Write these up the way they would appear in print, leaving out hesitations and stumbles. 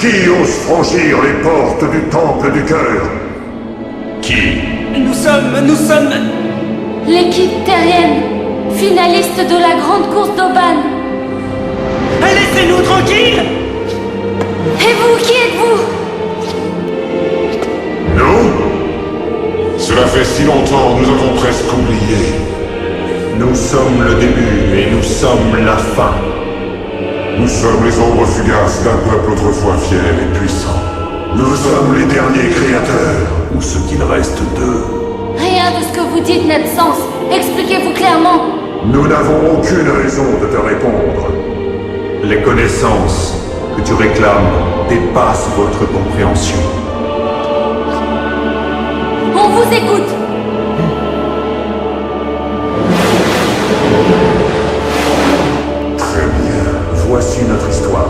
Qui ose franchir les portes du temple du cœur? Qui? Nous sommes... L'équipe terrienne, finaliste de la grande course d'Auban. Laissez-nous tranquilles! Et vous, qui êtes-vous? Nous? Cela fait si longtemps, nous avons presque oublié. Nous sommes le début et nous sommes la fin. Nous sommes les ombres fugaces d'un peuple autrefois fier et puissant. Nous sommes les derniers créateurs, ou ce qu'il reste d'eux. Rien de ce que vous dites n'a de sens. Expliquez-vous clairement. Nous n'avons aucune raison de te répondre. Les connaissances que tu réclames dépassent votre compréhension. On vous écoute. Très bien, voici notre histoire.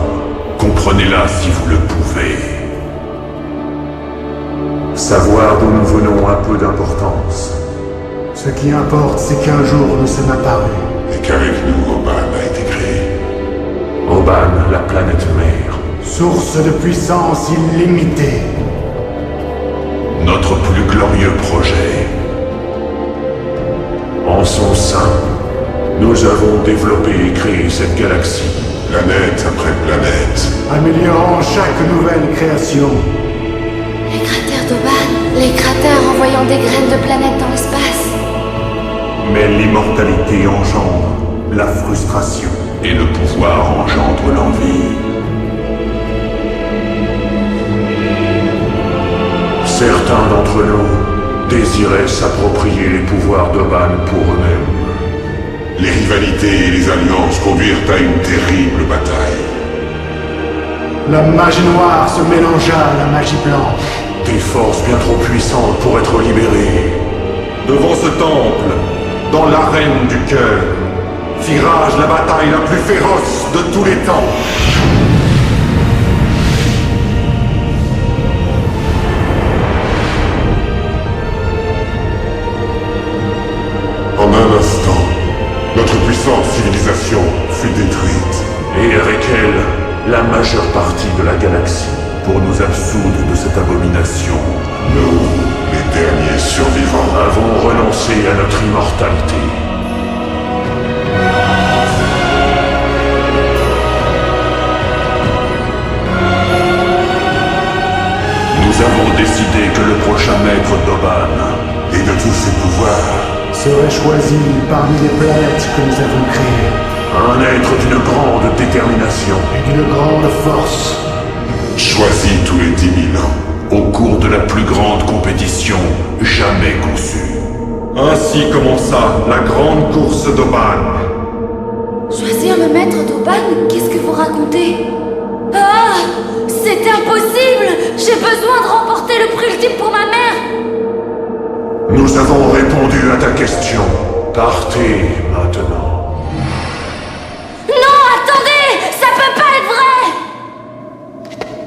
Comprenez-la si vous le pouvez. Savoir d'où nous venons a peu d'importance. Ce qui importe, c'est qu'un jour nous sommes apparus. Et qu'avec nous, Auban a été créé. Auban, la planète mère. Source de puissance illimitée. Notre plus glorieux projet. En son sein, nous avons développé et créé cette galaxie. Planète après planète. Améliorant chaque nouvelle création. Les cratères d'Auban, les cratères envoyant des graines de planètes dans l'espace. Mais l'immortalité engendre la frustration. Et le pouvoir engendre l'envie. Certains d'entre nous désiraient s'approprier les pouvoirs d'Auban pour eux-mêmes. Les rivalités et les alliances conduirent à une terrible bataille. La magie noire se mélangea à la magie blanche. Des forces bien trop puissantes pour être libérées. Devant ce temple, dans l'arène du cœur, fit rage la bataille la plus féroce de tous les temps. En un instant, notre puissante civilisation fut détruite. Et avec elle, la majeure partie de la galaxie, pour nous absoudre de cette abomination. Nous, les derniers survivants, Avons renoncé à notre immortalité. Nous avons décidé que le prochain maître d'Auban et de tous ses pouvoirs, Serait choisi parmi les planètes que nous avons créées. un être d'une grande détermination, Et d'une grande force. choisis tous les 10 000 ans. au cours de la plus grande compétition jamais conçue. Ainsi commença la grande course d'Auban. Choisir le maître d'Auban? Qu'est-ce que vous racontez? Ah! C'est impossible! J'ai besoin de remporter le prix ultime pour ma mère! Nous avons répondu à ta question. Partez